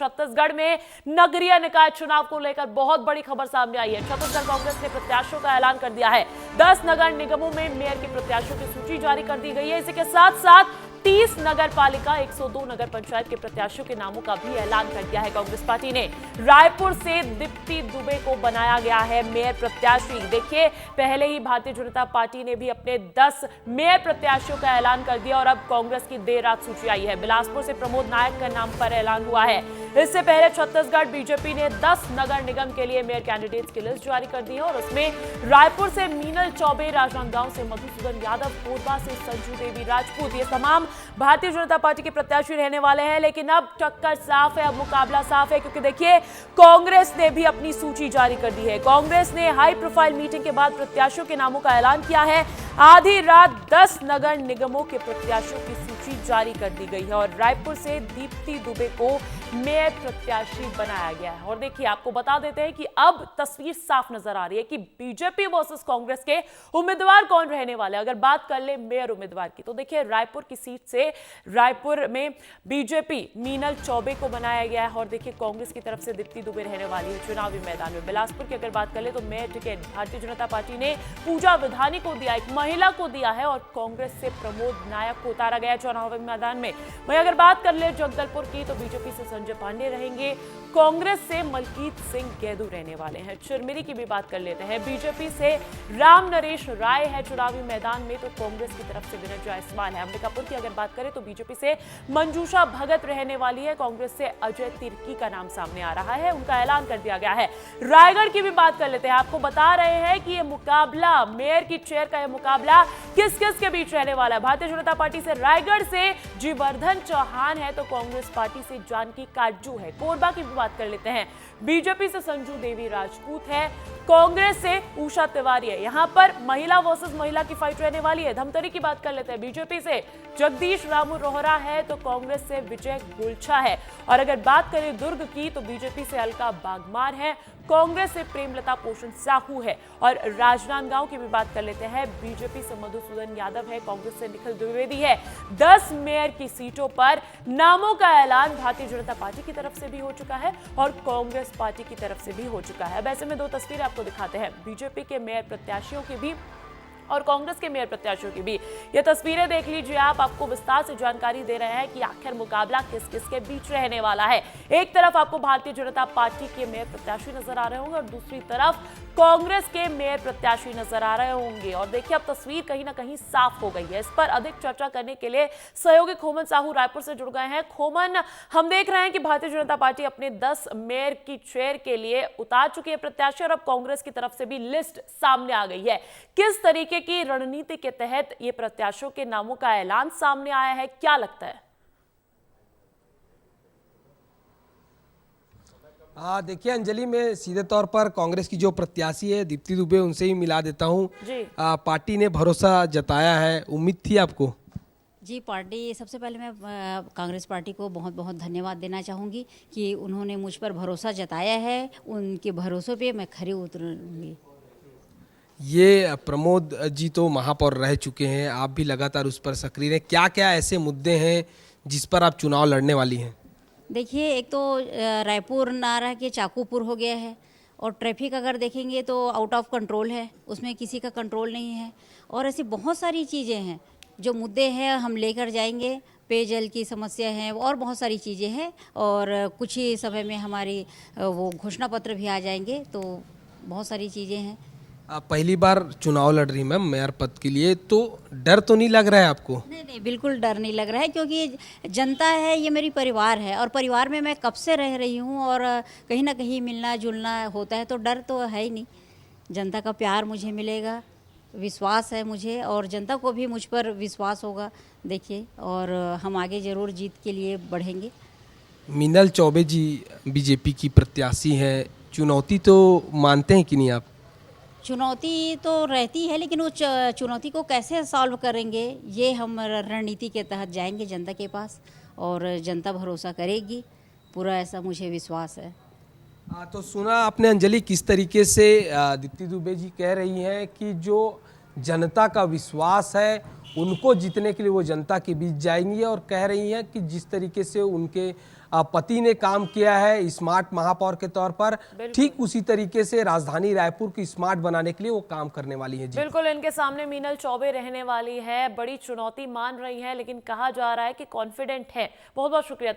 छत्तीसगढ़ में नगरीय निकाय चुनाव को लेकर बहुत बड़ी खबर सामने आई है। छत्तीसगढ़ कांग्रेस ने प्रत्याशियों का ऐलान कर दिया है। 10 नगर निगमों में मेयर के प्रत्याशियों की सूची जारी कर दी गई है। इसी के साथ साथ 30 नगर पालिका 102 नगर पंचायत के प्रत्याशियों के नामों का भी ऐलान कर दिया है कांग्रेस पार्टी ने। रायपुर से दीप्ति दुबे को बनाया गया है मेयर प्रत्याशी। देखिए, पहले ही भारतीय जनता पार्टी ने भी अपने 10 मेयर प्रत्याशियों का ऐलान कर दिया और अब कांग्रेस की देर रात सूची आई है। बिलासपुर से प्रमोद नायक का नाम पर ऐलान हुआ है। इससे पहले छत्तीसगढ़ बीजेपी ने 10 नगर निगम के लिए मेयर कैंडिडेट्स की लिस्ट जारी कर दी है और उसमें रायपुर से मीनल चौबे, राजनांदगांव से मधुसूदन यादव, कोरबा से संजू देवी राजपूत, ये तमाम भारतीय जनता पार्टी के प्रत्याशी रहने वाले हैं। लेकिन अब टक्कर साफ है, अब मुकाबला साफ है, क्योंकि देखिए कांग्रेस ने भी अपनी सूची जारी कर दी है। कांग्रेस ने हाई प्रोफाइल मीटिंग के बाद प्रत्याशियों के नामों का ऐलान किया है। आधी रात 10 नगर निगमों के प्रत्याशियों की सूची जारी कर दी गई है और रायपुर से दीप्ति दुबे को मेयर प्रत्याशी बनाया गया है। और देखिए, आपको बता देते हैं कि अब तस्वीर साफ नजर आ रही है कि बीजेपी वर्सेस कांग्रेस के उम्मीदवार कौन रहने वाले हैं। अगर बात कर ले मेयर उम्मीदवार की, तो देखिए रायपुर की सीट से रायपुर में बीजेपी मीनल चौबे को बनाया गया है और देखिए कांग्रेस की तरफ से दीप्ति दुबे रहने वाली है चुनावी मैदान में। बिलासपुर की अगर बात कर ले तो mayor ticket Bharatiya Janata party ने पूजा विधानी को दिया, एक महिला को दिया है और कांग्रेस से प्रमोद नायक को उतारा गया चुनावी मैदान में। वहीं अगर बात कर ले जगदलपुर की, तो बीजेपी से संजय पांडे रहेंगे, कांग्रेस से मलकीत सिंह गैदू रहने वाले हैं। चिरमिरी की भी बात कर लेते हैं, बीजेपी से राम नरेश राय है चुनावी मैदान में, तो कांग्रेस की तरफ से विनय जायसवाल है। अंबिकापुर की अगर बात करें तो बीजेपी से मंजूषा भगत रहने वाली है, कांग्रेस से अजय तिर्की का नाम सामने आ रहा है, उनका ऐलान कर दिया गया है। रायगढ़ की भी बात कर लेते हैं, आपको बता रहे हैं कि ये मुकाबला, मेयर की चेयर का ये मुकाबला किस किस के बीच रहने वाला है। भारतीय जनता पार्टी से रायगढ़ से जीवर्धन चौहान है, तो कांग्रेस पार्टी से जानकी काटजू है। कोरबा की बात कर लेते हैं, बीजेपी से संजू देवी राजपूत है, कांग्रेस से उषा तिवारी है। यहां पर महिला वर्सेस महिला की फाइट रहने वाली है। धमतरी की बात कर लेते हैं, बीजेपी से जगदीश रामू रोहरा है, तो कांग्रेस से विजय गुलछा है। और अगर बात करें दुर्ग की, तो बीजेपी से अलका बागमार है, कांग्रेस से प्रेमलता पोषण साहू है। और राजनांदगांव की भी बात कर लेते हैं, बीजेपी से मधुसूदन यादव है, कांग्रेस से निखिल द्विवेदी है। 10 मेयर की सीटों पर नामों का ऐलान भारतीय जनता पार्टी की तरफ से भी हो चुका है और कांग्रेस पार्टी की तरफ से भी हो चुका है। अब ऐसे में दो तस्वीरें आपको दिखाते हैं, बीजेपी के मेयर प्रत्याशियों की भी और कांग्रेस के मेयर प्रत्याशियों की भी। ये तस्वीरें देख लीजिए आप, आपको विस्तार से जानकारी दे रहे हैं कि आखिर मुकाबला किस किस के बीच रहने वाला है। एक तरफ आपको भारतीय जनता पार्टी के मेयर प्रत्याशी नजर आ रहे होंगे और दूसरी तरफ कांग्रेस के मेयर प्रत्याशी नजर आ रहे होंगे। और देखिए, अब तस्वीर कहीं ना कहीं साफ हो गई है। इस पर अधिक चर्चा करने के लिए सहयोगी खोमन साहू रायपुर से जुड़ गए हैं। खोमन, हम देख रहे हैं कि भारतीय जनता पार्टी अपने 10 मेयर की चेयर के लिए उतार चुकी है प्रत्याशी और अब कांग्रेस की तरफ से भी लिस्ट सामने आ गई है। किस तरीके की रणनीति के तहत ये प्रत्याशियों के नामों का ऐलान सामने आया है, क्या लगता है? हाँ, देखिए अंजलि, मैं सीधे तौर पर कांग्रेस की जो प्रत्याशी है दीप्ति दुबे, उनसे ही मिला देता हूँ। पार्टी ने भरोसा जताया है, उम्मीद थी आपको? जी, पार्टी, सबसे पहले मैं कांग्रेस पार्टी को बहुत बहुत धन्यवाद देना चाहूँगी कि उन्होंने मुझ पर भरोसा जताया है। उनके भरोसे पे मैं खरी उतरूंगी। ये प्रमोद जी तो महापौर रह चुके हैं, आप भी लगातार उस पर सक्रिय हैं। क्या क्या ऐसे मुद्दे हैं जिस पर आप चुनाव लड़ने वाली हैं? देखिए, एक तो रायपुर ना रह के चाकूपुर हो गया है और ट्रैफिक अगर देखेंगे तो आउट ऑफ कंट्रोल है, उसमें किसी का कंट्रोल नहीं है। और ऐसी बहुत सारी चीज़ें हैं, जो मुद्दे हैं हम लेकर जाएंगे। पेयजल की समस्या है और बहुत सारी चीज़ें हैं और कुछ ही समय में हमारी वो घोषणा पत्र भी आ जाएंगे, तो बहुत सारी चीज़ें हैं। आप पहली बार चुनाव लड़ रही मैम मेयर पद के लिए, तो डर तो नहीं लग रहा है आपको? नहीं नहीं, बिल्कुल डर नहीं लग रहा है, क्योंकि जनता है, ये मेरी परिवार है और परिवार में मैं कब से रह रही हूँ और कहीं ना कहीं मिलना जुलना होता है, तो डर तो है ही नहीं। जनता का प्यार मुझे मिलेगा, विश्वास है मुझे और जनता को भी मुझ पर विश्वास होगा। देखिए, और हम आगे ज़रूर जीत के लिए बढ़ेंगे। मीनल चौबे जी बीजेपी की प्रत्याशी हैं, चुनौती तो मानते हैं कि नहीं आप? चुनौती तो रहती है, लेकिन उस चुनौती को कैसे सॉल्व करेंगे, ये हम रणनीति के तहत जाएंगे जनता के पास और जनता भरोसा करेगी, पूरा ऐसा मुझे विश्वास है। तो सुना आपने अंजलि किस तरीके से दीप्ति दुबे जी कह रही हैं कि जो जनता का विश्वास है उनको जीतने के लिए वो जनता के बीच जाएंगी और कह रही हैं कि जिस तरीके से उनके पति ने काम किया है स्मार्ट महापौर के तौर पर, ठीक उसी तरीके से राजधानी रायपुर को स्मार्ट बनाने के लिए वो काम करने वाली है। बिल्कुल, इनके सामने मीनल चौबे रहने वाली है, बड़ी चुनौती मान रही है, लेकिन कहा जा रहा है कि कॉन्फिडेंट है। बहुत बहुत शुक्रिया।